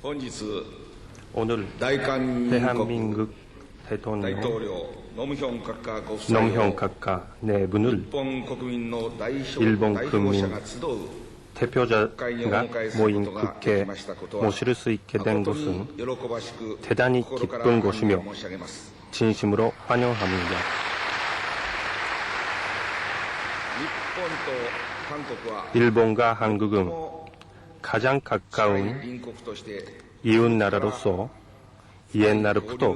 오늘 대한민국 대통령 nomhyong-kakka 네 분을 일본 국민 대표자가 모인 국회에 모실 수 있게 된 것은 대단히 기쁜 것이며 진심으로 환영합니다. 일본과 한국은 가장 가까운 이웃 나라로서 옛날부터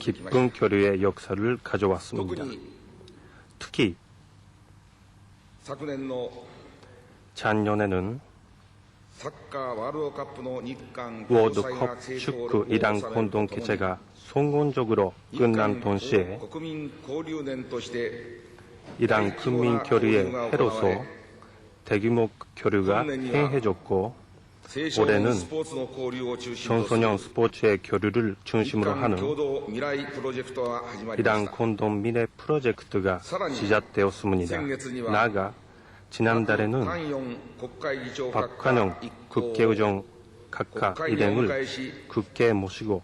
깊은 교류의 역사를 가져왔습니다. 특히 작년에는 월드컵 축구 이란 공동 개최가 성공적으로 끝난 동시에 이란 국민 교류의 해로서 대규모 교류가 행해졌고 올해는 청소년 스포츠의 교류를 중심으로 하는 이란 공동 미래 프로젝트가 시작되었습니다. 나아가 지난달에는 박환영 국회의장 각하 일행을 국회에 모시고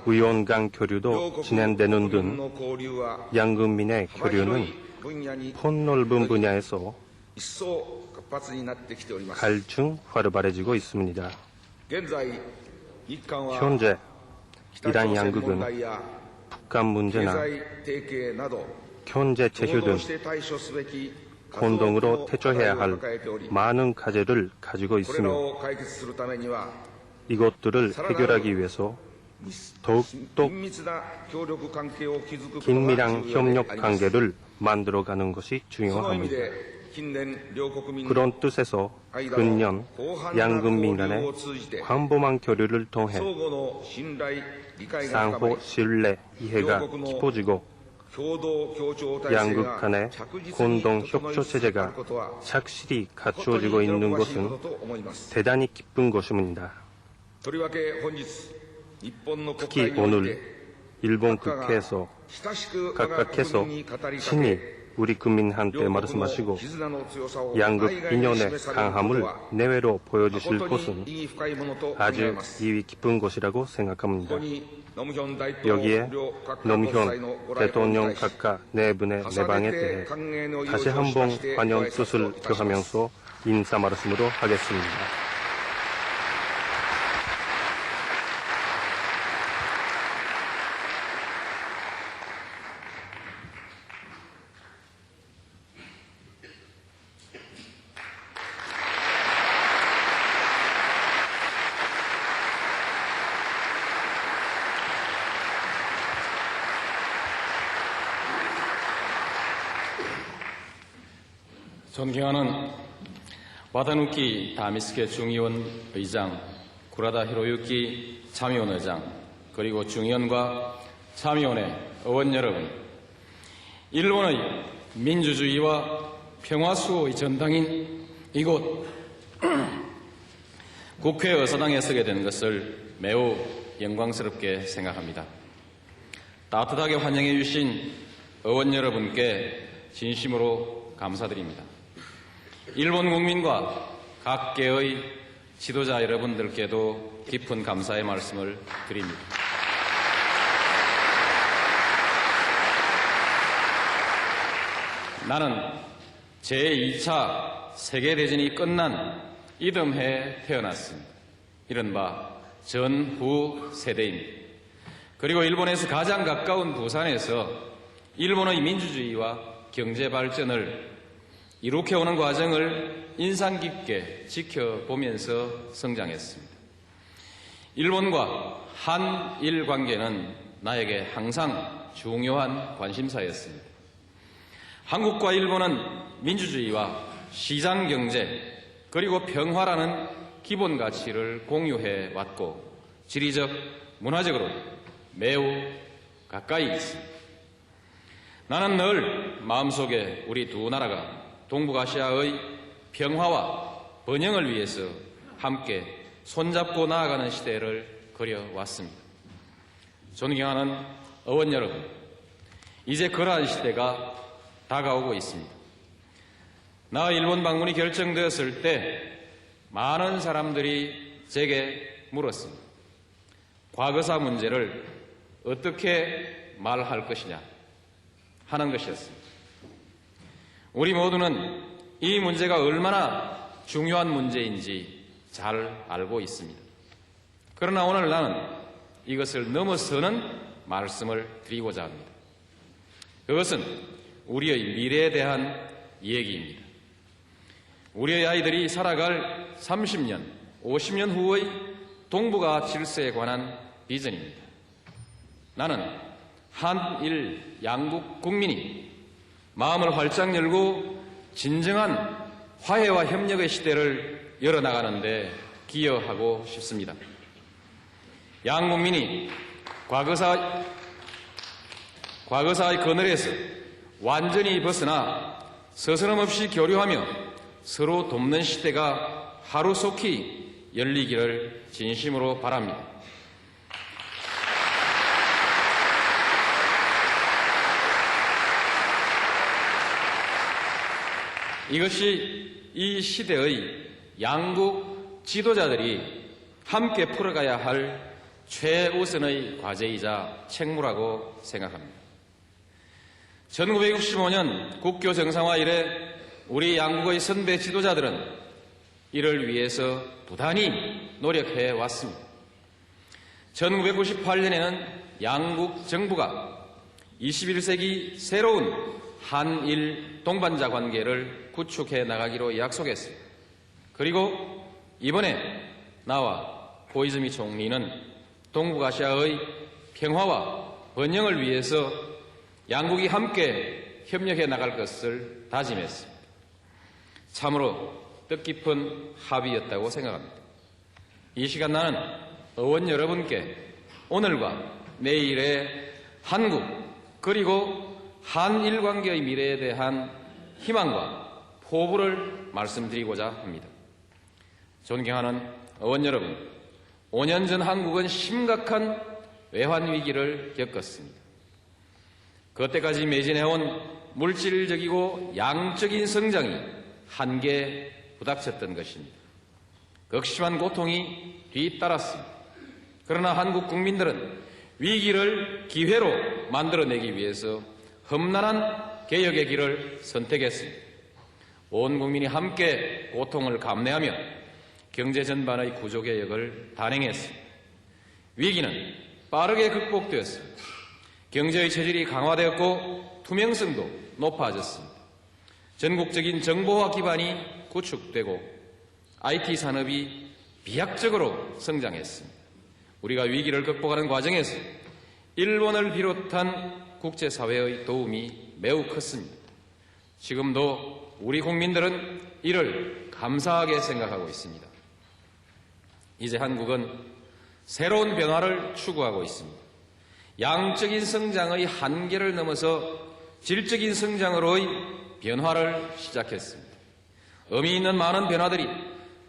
의원 간 교류도 진행되는 등 양국민의 교류는 폭넓은 분야에서 갈증 활발해지고 있습니다. 현재 이란 양국은 북한 문제나 경제 제휴 등 공동으로 대처해야 할 많은 과제를 가지고 있으며 이것들을 해결하기 위해서 더욱더 긴밀한 협력 관계를 만들어가는 것이 중요합니다. 그런 뜻에서 근년 양국민 간의 광범한 교류를 통해 상호 신뢰 이해가 깊어지고 양국 간의 공동 협조 체제가 착실히 갖추어지고 있는 것은 대단히 기쁜 것입니다. 특히 오늘 일본 국회에서 각각께서 친히 우리 국민한테 말씀하시고 양국 인연의 강함을 내외로 보여주실 것은 아주 이위 깊은 것이라고 생각합니다. 여기에 nomhyong 대통령 각하 네 분의 내방에 대해 다시 한번 환영 뜻을 표하면서 인사 말씀으로 하겠습니다. 존경하는 와다누키 다미스케 중의원 의장, 구라다 히로유키 참의원 의장, 그리고 중의원과 참의원의 의원 여러분, 일본의 민주주의와 평화 수호의 전당인 이곳 국회 의사당에 서게 된 것을 매우 영광스럽게 생각합니다. 따뜻하게 환영해 주신 의원 여러분께 진심으로 감사드립니다. 일본 국민과 각계의 지도자 여러분들께도 깊은 감사의 말씀을 드립니다. 나는 제2차 세계대전이 끝난 이듬해에 태어났습니다. 이른바 전후 세대입니다. 그리고 일본에서 가장 가까운 부산에서 일본의 민주주의와 경제 발전을 이룩해오는 과정을 인상 깊게 지켜보면서 성장했습니다. 일본과 한일 관계는 나에게 항상 중요한 관심사였습니다. 한국과 일본은 민주주의와 시장경제 그리고 평화라는 기본 가치를 공유해 왔고 지리적, 문화적으로 매우 가까이 있습니다. 나는 늘 마음속에 우리 두 나라가 동북아시아의 평화와 번영을 위해서 함께 손잡고 나아가는 시대를 그려왔습니다. 존경하는 의원 여러분, 이제 그러한 시대가 다가오고 있습니다. 나 일본 방문이 결정되었을 때 많은 사람들이 제게 물었습니다. 과거사 문제를 어떻게 말할 것이냐 하는 것이었습니다. 우리 모두는 이 문제가 얼마나 중요한 문제인지 잘 알고 있습니다. 그러나 오늘 나는 이것을 넘어서는 말씀을 드리고자 합니다. 그것은 우리의 미래에 대한 얘기입니다. 우리의 아이들이 살아갈 30년, 50년 후의 동북아 질서에 관한 비전입니다. 나는 한일 양국 국민이 마음을 활짝 열고 진정한 화해와 협력의 시대를 열어나가는데 기여하고 싶습니다. 양국민이 과거사의 그늘에서 완전히 벗어나 서스럼없이 교류하며 서로 돕는 시대가 하루속히 열리기를 진심으로 바랍니다. 이것이 이 시대의 양국 지도자들이 함께 풀어가야 할 최우선의 과제이자 책무라고 생각합니다. 1965년 국교 정상화 이래 우리 양국의 선배 지도자들은 이를 위해서 부단히 노력해 왔습니다. 1998년에는 양국 정부가 21세기 새로운 한일 동반자 관계를 구축해 나가기로 약속했습니다. 그리고 이번에 나와 고이즈미 총리는 동북아시아의 평화와 번영을 위해서 양국이 함께 협력해 나갈 것을 다짐했습니다. 참으로 뜻깊은 합의였다고 생각합니다. 이 시간 나는 의원 여러분께 오늘과 내일의 한국 그리고 한일 관계의 미래에 대한 희망과 포부를 말씀드리고자 합니다. 존경하는 의원 여러분, 5년 전 한국은 심각한 외환 위기를 겪었습니다. 그때까지 매진해온 물질적이고 양적인 성장이 한계에 부닥쳤던 것입니다. 극심한 고통이 뒤따랐습니다. 그러나 한국 국민들은 위기를 기회로 만들어내기 위해서 험난한 개혁의 길을 선택했습니다. 온 국민이 함께 고통을 감내하며 경제 전반의 구조개혁을 단행했습니다. 위기는 빠르게 극복되었습니다. 경제의 체질이 강화되었고 투명성도 높아졌습니다. 전국적인 정보화 기반이 구축되고 IT 산업이 비약적으로 성장했습니다. 우리가 위기를 극복하는 과정에서 일본을 비롯한 국제사회의 도움이 매우 컸습니다. 지금도 우리 국민들은 이를 감사하게 생각하고 있습니다. 이제 한국은 새로운 변화를 추구하고 있습니다. 양적인 성장의 한계를 넘어서 질적인 성장으로의 변화를 시작했습니다. 의미 있는 많은 변화들이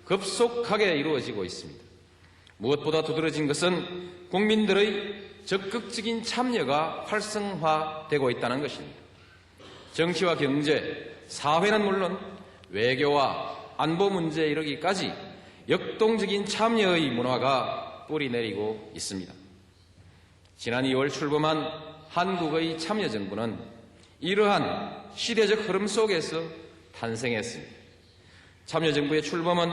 급속하게 이루어지고 있습니다. 무엇보다 두드러진 것은 국민들의 적극적인 참여가 활성화되고 있다는 것입니다. 정치와 경제, 사회는 물론 외교와 안보 문제에 이르기까지 역동적인 참여의 문화가 뿌리내리고 있습니다. 지난 2월 출범한 한국의 참여정부는 이러한 시대적 흐름 속에서 탄생했습니다. 참여정부의 출범은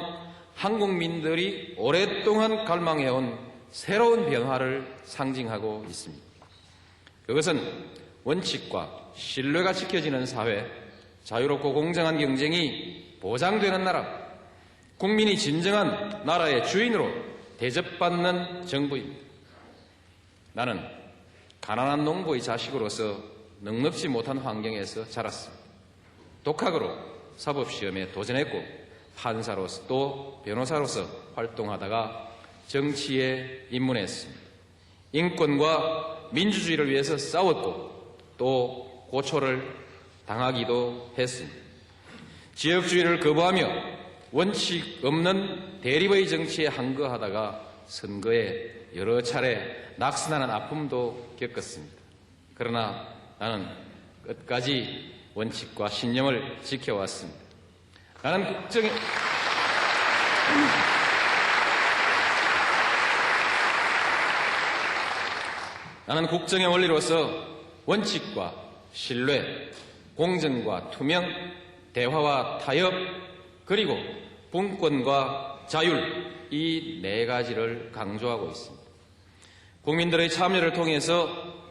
한국민들이 오랫동안 갈망해온 새로운 변화를 상징하고 있습니다. 그것은 원칙과 신뢰가 지켜지는 사회, 자유롭고 공정한 경쟁이 보장되는 나라, 국민이 진정한 나라의 주인으로 대접받는 정부입니다. 나는 가난한 농부의 자식으로서 넉넉지 못한 환경에서 자랐습니다. 독학으로 사법시험에 도전했고 판사로서 또 변호사로서 활동하다가 정치에 입문했습니다. 인권과 민주주의를 위해서 싸웠고 또 고초를 당하기도 했습니다. 지역주의를 거부하며 원칙 없는 대립의 정치에 항거하다가 선거에 여러 차례 낙선하는 아픔도 겪었습니다. 그러나 나는 끝까지 원칙과 신념을 지켜왔습니다. 나는 나는 국정의 원리로서 원칙과 신뢰, 공정과 투명, 대화와 타협, 그리고 분권과 자율, 이 네 가지를 강조하고 있습니다. 국민들의 참여를 통해서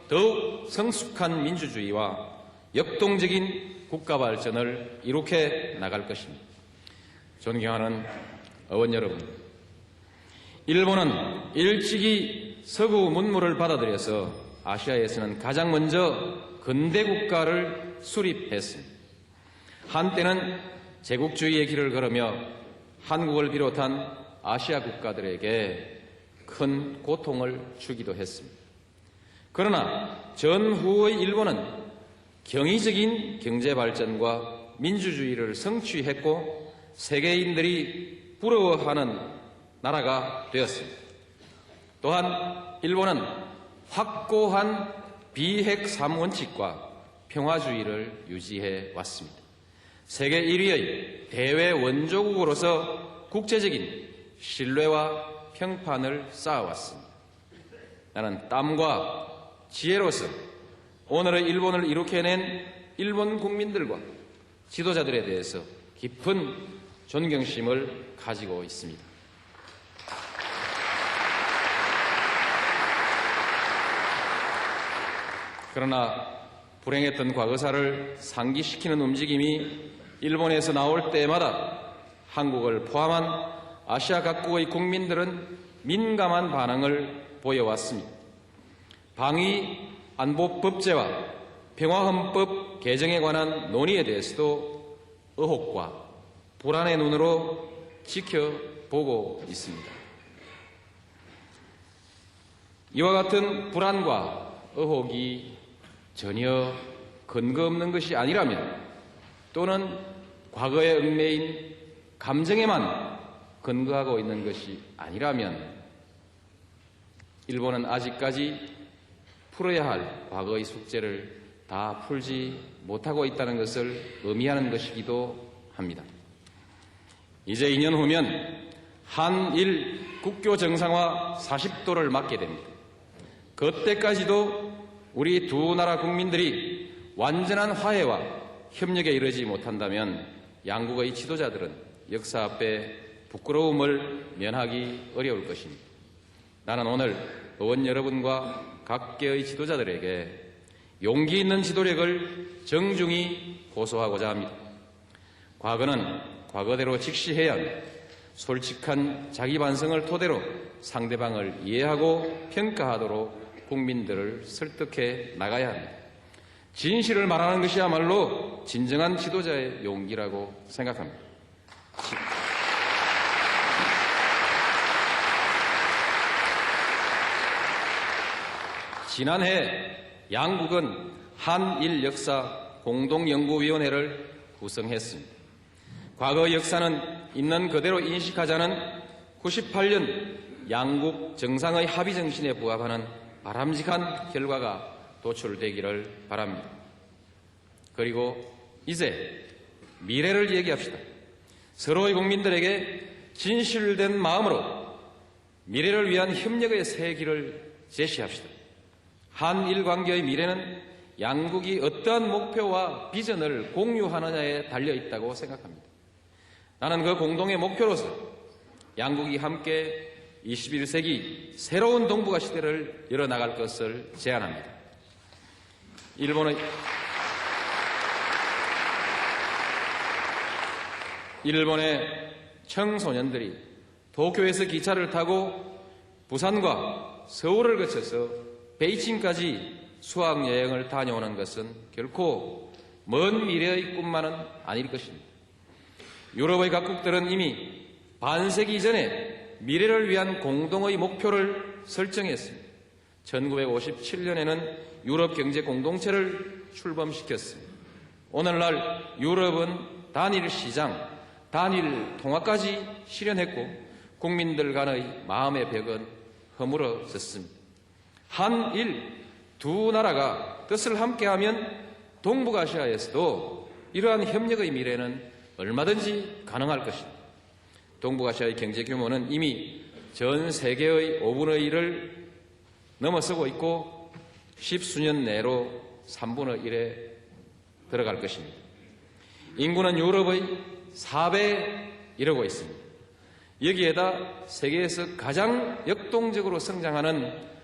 더욱 성숙한 민주주의와 역동적인 국가 발전을 이룩해 나갈 것입니다. 존경하는 의원 여러분, 일본은 일찍이 서구 문물을 받아들여서 아시아에서는 가장 먼저 근대 국가를 수립했습니다. 한때는 제국주의의 길을 걸으며 한국을 비롯한 아시아 국가들에게 큰 고통을 주기도 했습니다. 그러나 전후의 일본은 경이적인 경제 발전과 민주주의를 성취했고 세계인들이 부러워하는 나라가 되었습니다. 또한 일본은 확고한 비핵 3원칙과 평화주의를 유지해 왔습니다. 세계 1위의 대외 원조국으로서 국제적인 신뢰와 평판을 쌓아왔습니다. 나는 땀과 지혜로서 오늘의 일본을 이룩해낸 일본 국민들과 지도자들에 대해서 깊은 존경심을 가지고 있습니다. 그러나 불행했던 과거사를 상기시키는 움직임이 일본에서 나올 때마다 한국을 포함한 아시아 각국의 국민들은 민감한 반응을 보여왔습니다. 방위 안보법제와 평화헌법 개정에 관한 논의에 대해서도 의혹과 불안의 눈으로 지켜보고 있습니다. 이와 같은 불안과 의혹이 전혀 근거 없는 것이 아니라면 또는 과거에 얽매인 감정에만 근거하고 있는 것이 아니라면 일본은 아직까지 풀어야 할 과거의 숙제를 다 풀지 못하고 있다는 것을 의미하는 것이기도 합니다. 이제 2년 후면 한일 국교 정상화 40도를 맞게 됩니다. 그때까지도 우리 두 나라 국민들이 완전한 화해와 협력에 이르지 못한다면 양국의 지도자들은 역사 앞에 부끄러움을 면하기 어려울 것입니다. 나는 오늘 의원 여러분과 각계의 지도자들에게 용기 있는 지도력을 정중히 호소하고자 합니다. 과거는 과거대로 직시해야 하며 솔직한 자기 반성을 토대로 상대방을 이해하고 평가하도록 국민들을 설득해 나가야 합니다. 진실을 말하는 것이야말로 진정한 지도자의 용기라고 생각합니다. 지난해 양국은 한일 역사 공동연구위원회를 구성했습니다. 과거 역사는 있는 그대로 인식하자는 98년 양국 정상의 합의 정신에 부합하는 바람직한 결과가 도출되기를 바랍니다. 그리고 이제 미래를 얘기합시다. 서로의 국민들에게 진실된 마음으로 미래를 위한 협력의 새 길을 제시합시다. 한일 관계의 미래는 양국이 어떠한 목표와 비전을 공유하느냐에 달려있다고 생각합니다. 나는 그 공동의 목표로서 양국이 함께 21세기 새로운 동북아 시대를 열어나갈 것을 제안합니다. 일본의 청소년들이 도쿄에서 기차를 타고 부산과 서울을 거쳐서 베이징까지 수학여행을 다녀오는 것은 결코 먼 미래의 꿈만은 아닐 것입니다. 유럽의 각국들은 이미 반세기 전에 미래를 위한 공동의 목표를 설정했습니다. 1957년에는 유럽 경제 공동체를 출범시켰습니다. 오늘날 유럽은 단일 시장, 단일 통화까지 실현했고 국민들 간의 마음의 벽은 허물어졌습니다. 한일 두 나라가 뜻을 함께하면 동북아시아에서도 이러한 협력의 미래는 얼마든지 가능할 것입니다. 동북아시아의 경제 규모는 이미 전 세계의 5분의 1을 넘어서고 있고 10수년 내로 3분의 1에 들어갈 것입니다. 인구는 유럽의 4배에 이르고 있습니다. 여기에다 세계에서 가장 역동적으로 성장하는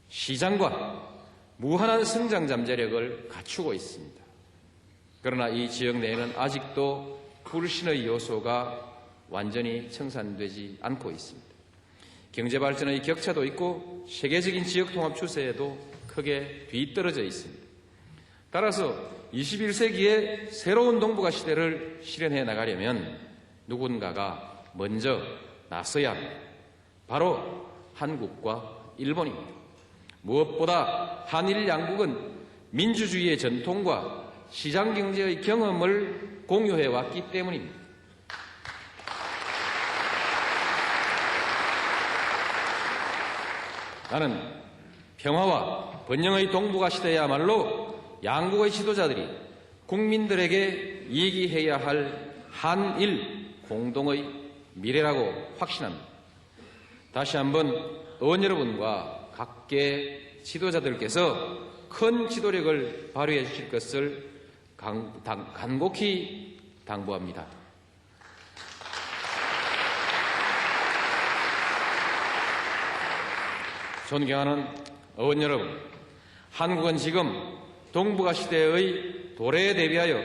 시장과 무한한 성장 잠재력을 갖추고 있습니다. 그러나 이 지역 내에는 아직도 불신의 요소가 완전히 청산되지 않고 있습니다. 경제발전의 격차도 있고 세계적인 지역통합 추세에도 크게 뒤떨어져 있습니다. 따라서 21세기의 새로운 동북아 시대를 실현해 나가려면 누군가가 먼저 나서야 합니다. 바로 한국과 일본입니다. 무엇보다 한일 양국은 민주주의의 전통과 시장경제의 경험을 공유해왔기 때문입니다. 나는 평화와 번영의 동북아 시대야말로 양국의 지도자들이 국민들에게 얘기해야 할 한일 공동의 미래라고 확신합니다. 다시 한번 의원 여러분과 각계 지도자들께서 큰 지도력을 발휘해 주실 것을 간곡히 당부합니다. 존경하는 의원 여러분, 한국은 지금 동북아 시대의 도래에 대비하여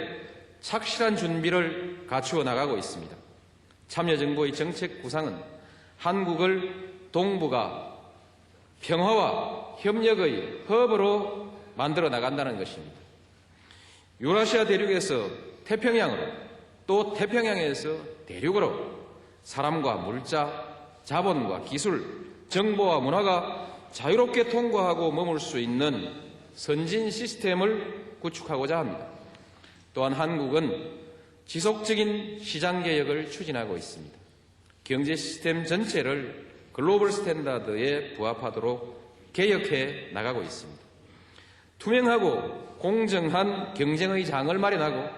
착실한 준비를 갖추어 나가고 있습니다. 참여정부의 정책 구상은 한국을 동북아 평화와 협력의 허브로 만들어 나간다는 것입니다. 유라시아 대륙에서 태평양으로, 또 태평양에서 대륙으로 사람과 물자, 자본과 기술, 정보와 문화가 자유롭게 통과하고 머물 수 있는 선진 시스템을 구축하고자 합니다. 또한 한국은 지속적인 시장 개혁을 추진하고 있습니다. 경제 시스템 전체를 글로벌 스탠다드에 부합하도록 개혁해 나가고 있습니다. 투명하고 공정한 경쟁의 장을 마련하고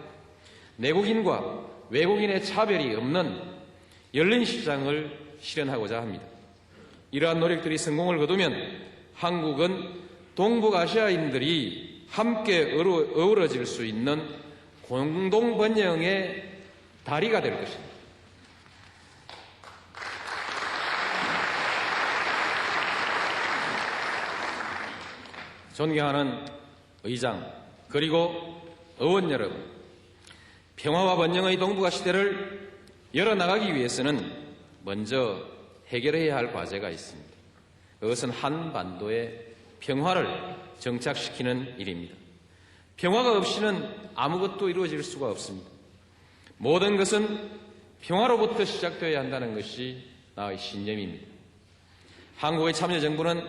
내국인과 외국인의 차별이 없는 열린 시장을 실현하고자 합니다. 이러한 노력들이 성공을 거두면 한국은 동북아시아인들이 함께 어우러질 수 있는 공동 번영의 다리가 될 것입니다. 존경하는 의장 그리고 의원 여러분, 평화와 번영의 동북아 시대를 열어나가기 위해서는 먼저 해결해야 할 과제가 있습니다. 그것은 한반도의 평화를 정착시키는 일입니다. 평화가 없이는 아무것도 이루어질 수가 없습니다. 모든 것은 평화로부터 시작되어야 한다는 것이 나의 신념입니다. 한국의 참여정부는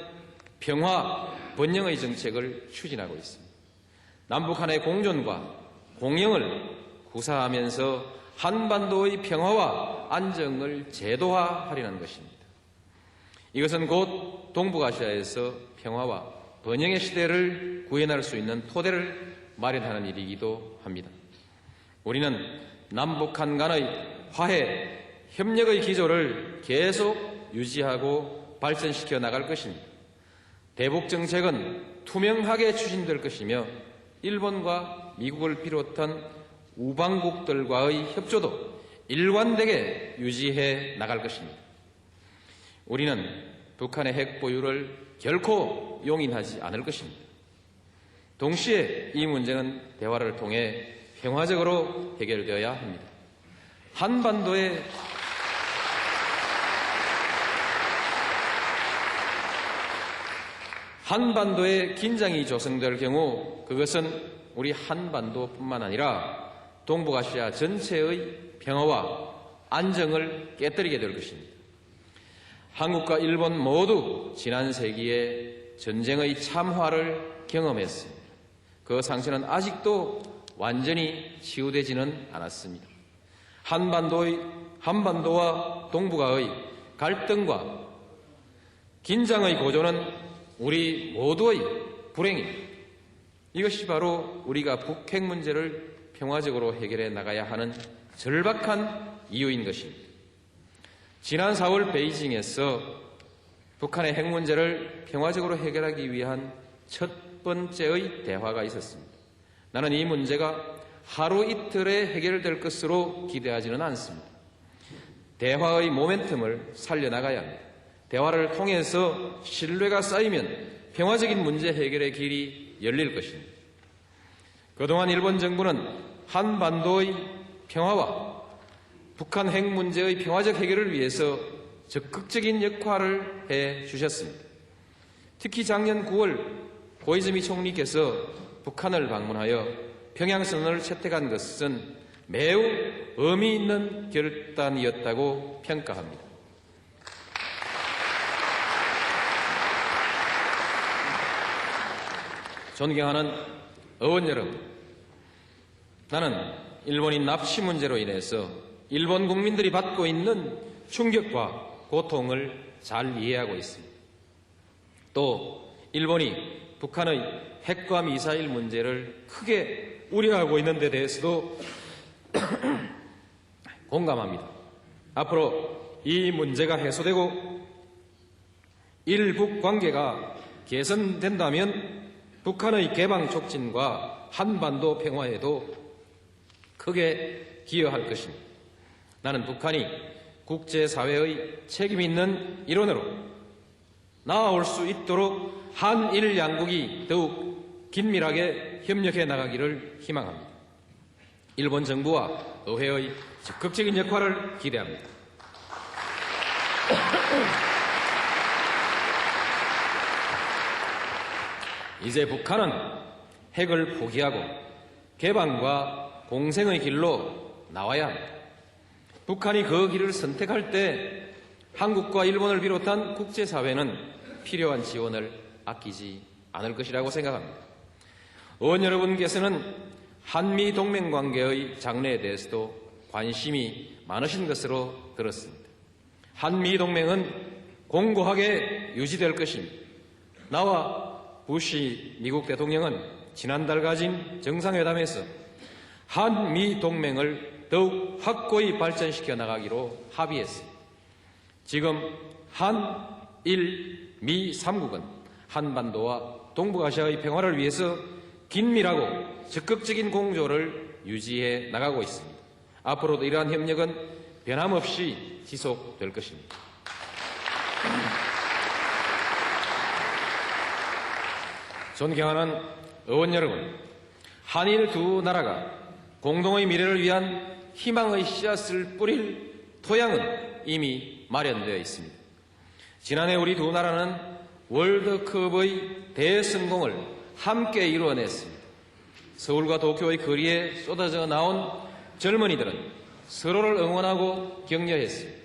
평화, 번영의 정책을 추진하고 있습니다. 남북한의 공존과 공영을 구사하면서 한반도의 평화와 안정을 제도화하려는 것입니다. 이것은 곧 동북아시아에서 평화와 번영의 시대를 구현할 수 있는 토대를 마련하는 일이기도 합니다. 우리는 남북한 간의 화해, 협력의 기조를 계속 유지하고 발전시켜 나갈 것입니다. 대북 정책은 투명하게 추진될 것이며 일본과 미국을 비롯한 우방국들과의 협조도 일관되게 유지해 나갈 것입니다. 우리는 북한의 핵 보유를 결코 용인하지 않을 것입니다. 동시에 이 문제는 대화를 통해 평화적으로 해결되어야 합니다. 한반도에 긴장이 조성될 경우 그것은 우리 한반도뿐만 아니라 동북아시아 전체의 평화와 안정을 깨뜨리게 될 것입니다. 한국과 일본 모두 지난 세기에 전쟁의 참화를 경험했습니다. 그 상처는 아직도 완전히 치유되지는 않았습니다. 한반도와 동북아의 갈등과 긴장의 고조는 우리 모두의 불행입니다. 이것이 바로 우리가 북핵 문제를 평화적으로 해결해 나가야 하는 절박한 이유인 것입니다. 지난 4월 베이징에서 북한의 핵 문제를 평화적으로 해결하기 위한 첫 첫 번째의 대화가 있었습니다. 나는 이 문제가 하루 이틀에 해결될 것으로 기대하지는 않습니다. 대화의 모멘텀을 살려나가야 합니다. 대화를 통해서 신뢰가 쌓이면 평화적인 문제 해결의 길이 열릴 것입니다. 그동안 일본 정부는 한반도의 평화와 북한 핵 문제의 평화적 해결을 위해서 적극적인 역할을 해 주셨습니다. 특히 작년 9월 고이즈미 총리께서 북한을 방문하여 평양선언을 채택한 것은 매우 의미 있는 결단이었다고 평가합니다. 존경하는 의원 여러분, 나는 일본인 납치 문제로 인해서 일본 국민들이 받고 있는 충격과 고통을 잘 이해하고 있습니다. 또 일본이 북한의 핵과 미사일 문제를 크게 우려하고 있는 데 대해서도 공감합니다. 앞으로 이 문제가 해소되고 일북 관계가 개선된다면 북한의 개방 촉진과 한반도 평화에도 크게 기여할 것입니다. 나는 북한이 국제사회의 책임 있는 일원으로 나아올 수 있도록 한일 양국이 더욱 긴밀하게 협력해 나가기를 희망합니다. 일본 정부와 의회의 적극적인 역할을 기대합니다. 이제 북한은 핵을 포기하고 개방과 공생의 길로 나와야 합니다. 북한이 그 길을 선택할 때 한국과 일본을 비롯한 국제사회는 필요한 지원을 아끼지 않을 것이라고 생각합니다. 의원 여러분께서는 한미 동맹 관계의 장래에 대해서도 관심이 많으신 것으로 들었습니다. 한미 동맹은 공고하게 유지될 것입니다. 나와 부시 미국 대통령은 지난달 가진 정상회담에서 한미 동맹을 더욱 확고히 발전시켜 나가기로 합의했습니다. 지금 한일 미 3국은 한반도와 동북아시아의 평화를 위해서 긴밀하고 적극적인 공조를 유지해 나가고 있습니다. 앞으로도 이러한 협력은 변함없이 지속될 것입니다. 존경하는 의원 여러분, 한일 두 나라가 공동의 미래를 위한 희망의 씨앗을 뿌릴 토양은 이미 마련되어 있습니다. 지난해 우리 두 나라는 월드컵의 대성공을 함께 이루어냈습니다. 서울과 도쿄의 거리에 쏟아져 나온 젊은이들은 서로를 응원하고 격려했습니다.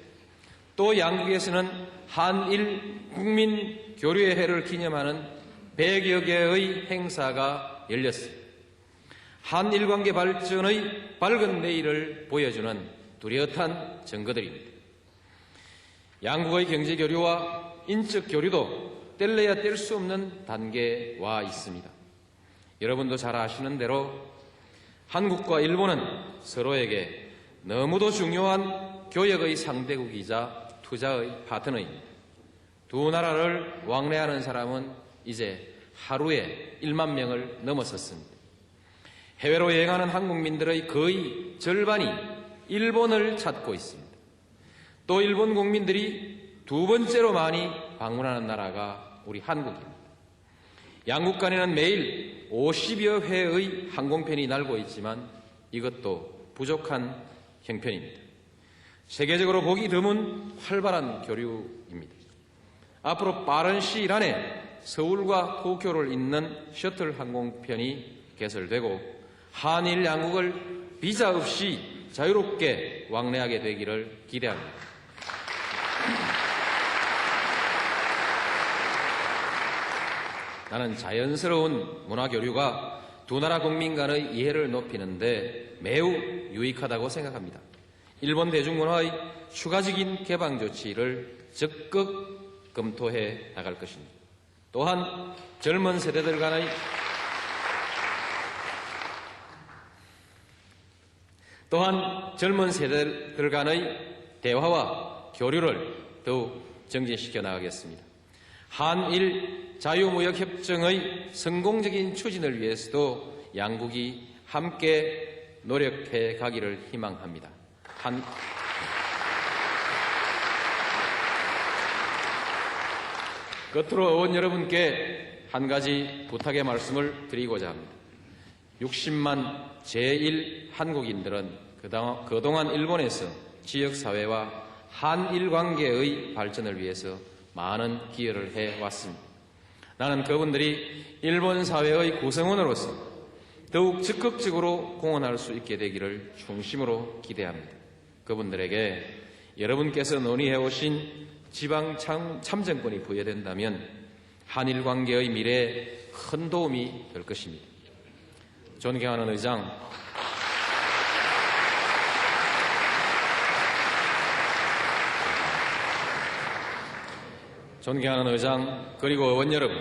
또 양국에서는 한일 국민 교류의 해를 기념하는 100여 개의 행사가 열렸습니다. 한일 관계 발전의 밝은 내일을 보여주는 뚜렷한 증거들입니다. 양국의 경제 교류와 인적 교류도 뗄래야 뗄 수 없는 단계에 와 있습니다. 여러분도 잘 아시는 대로 한국과 일본은 서로에게 너무도 중요한 교역의 상대국이자 투자의 파트너입니다. 두 나라를 왕래하는 사람은 이제 하루에 1만 명을 넘어섰습니다. 해외로 여행하는 한국민들의 거의 절반이 일본을 찾고 있습니다. 또 일본 국민들이 두 번째로 많이 방문하는 나라가 우리 한국입니다. 양국 간에는 매일 50여 회의 항공편이 날고 있지만 이것도 부족한 형편입니다. 세계적으로 보기 드문 활발한 교류입니다. 앞으로 빠른 시일 안에 서울과 도쿄를 잇는 셔틀 항공편이 개설되고 한일 양국을 비자 없이 자유롭게 왕래하게 되기를 기대합니다. 나는 자연스러운 문화교류가 두 나라 국민 간의 이해를 높이는 데 매우 유익하다고 생각합니다. 일본 대중문화의 추가적인 개방 조치를 적극 검토해 나갈 것입니다. 또한 젊은 세대들 간의 대화와 교류를 더욱 정진시켜 나가겠습니다. 한일 자유무역협정의 성공적인 추진을 위해서도 양국이 함께 노력해 가기를 희망합니다. 끝으로 의원 여러분께 한 가지 부탁의 말씀을 드리고자 합니다. 60만 제1한국인들은 그동안 일본에서 지역사회와 한일 관계의 발전을 위해서 많은 기여를 해왔습니다. 나는 그분들이 일본 사회의 구성원으로서 더욱 적극적으로 공헌할 수 있게 되기를 중심으로 기대합니다. 그분들에게 여러분께서 논의해오신 지방 참정권이 부여된다면 한일 관계의 미래에 큰 도움이 될 것입니다. 존경하는 의장, 그리고 의원 여러분,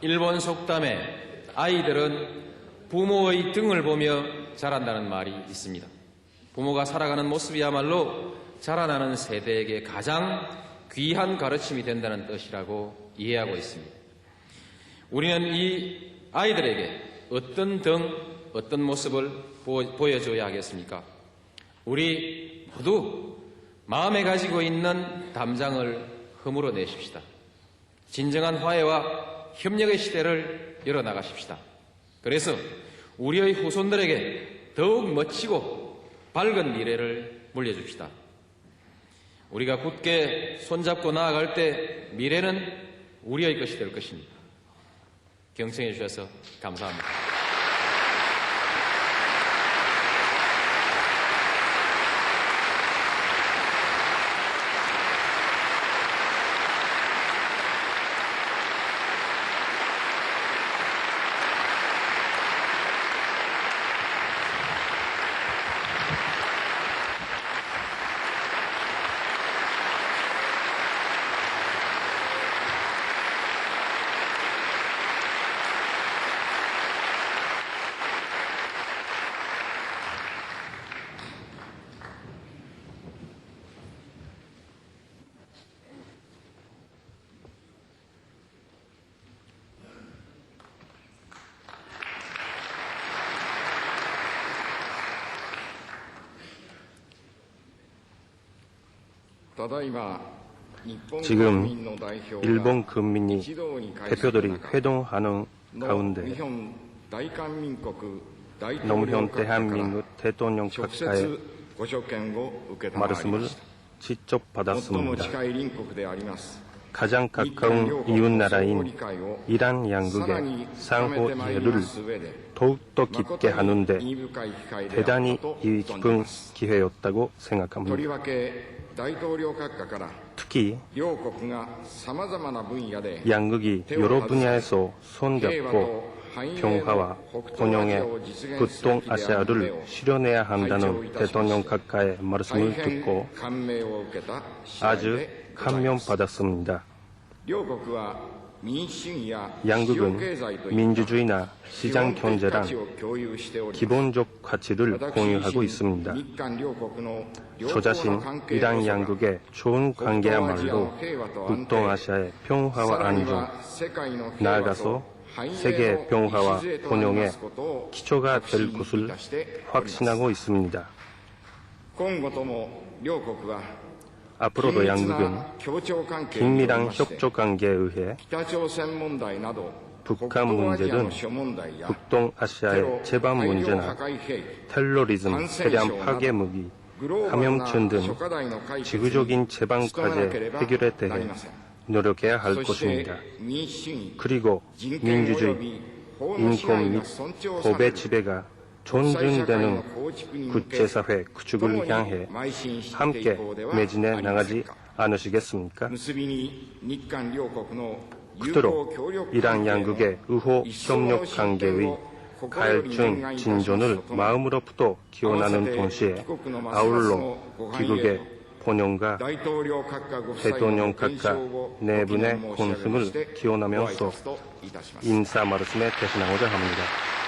일본 속담에 아이들은 부모의 등을 보며 자란다는 말이 있습니다. 부모가 살아가는 모습이야말로 자라나는 세대에게 가장 귀한 가르침이 된다는 뜻이라고 이해하고 있습니다. 우리는 이 아이들에게 어떤 등, 어떤 모습을 보여줘야 하겠습니까? 우리 모두 마음에 가지고 있는 담장을 허물어 내십시다. 진정한 화해와 협력의 시대를 열어나가십시다. 그래서 우리의 후손들에게 더욱 멋지고 밝은 미래를 물려줍시다. 우리가 굳게 손잡고 나아갈 때 미래는 우리의 것이 될 것입니다. 경청해 주셔서 감사합니다. 지금 일본 국민이 대표들이 회동하는 가운데 노무현 대한민국 대통령 각하의 말씀을 직접 받았습니다. 가장 가까운 이웃나라인 이란 양국의 상호 이해를 더욱더 깊게 하는데 대단히 의미 깊은 기회였다고 생각합니다. 특히 양국이 여러 분야에서 손잡고 평화와 번영의 북동아시아를 실현해야 한다는 대통령 각하의 말씀을 듣고 아주 감명받았습니다. 양국은 민주주의나 시장 경제란 기본적 가치를 공유하고 있습니다. 저 자신 이란 양국의 좋은 관계야말로 북동아시아의 평화와 안정, 나아가서 세계의 평화와 번영의 기초가 될 것을 확신하고 있습니다. 앞으로도 양국은 긴밀한 협조 관계에 의해 북한 문제 등 북동아시아의 재반 문제나 테러리즘, 대량 파괴 무기, 감염증 등 지구적인 재반 과제 해결에 대해 노력해야 할 것입니다. 그리고 민주주의, 인권 및 법의 지배가 존중되는 국제사회 구축을 향해 함께 매진해 나가지 않으시겠습니까? 끝으로 이란 양국의 의호 협력 관계의 갈증 진전을 마음으로부터 기원하는 동시에 아울러 귀국의 번영과 대통령 각하 네 분의 건승을 기원하면서 인사 말씀에 대신하고자 합니다.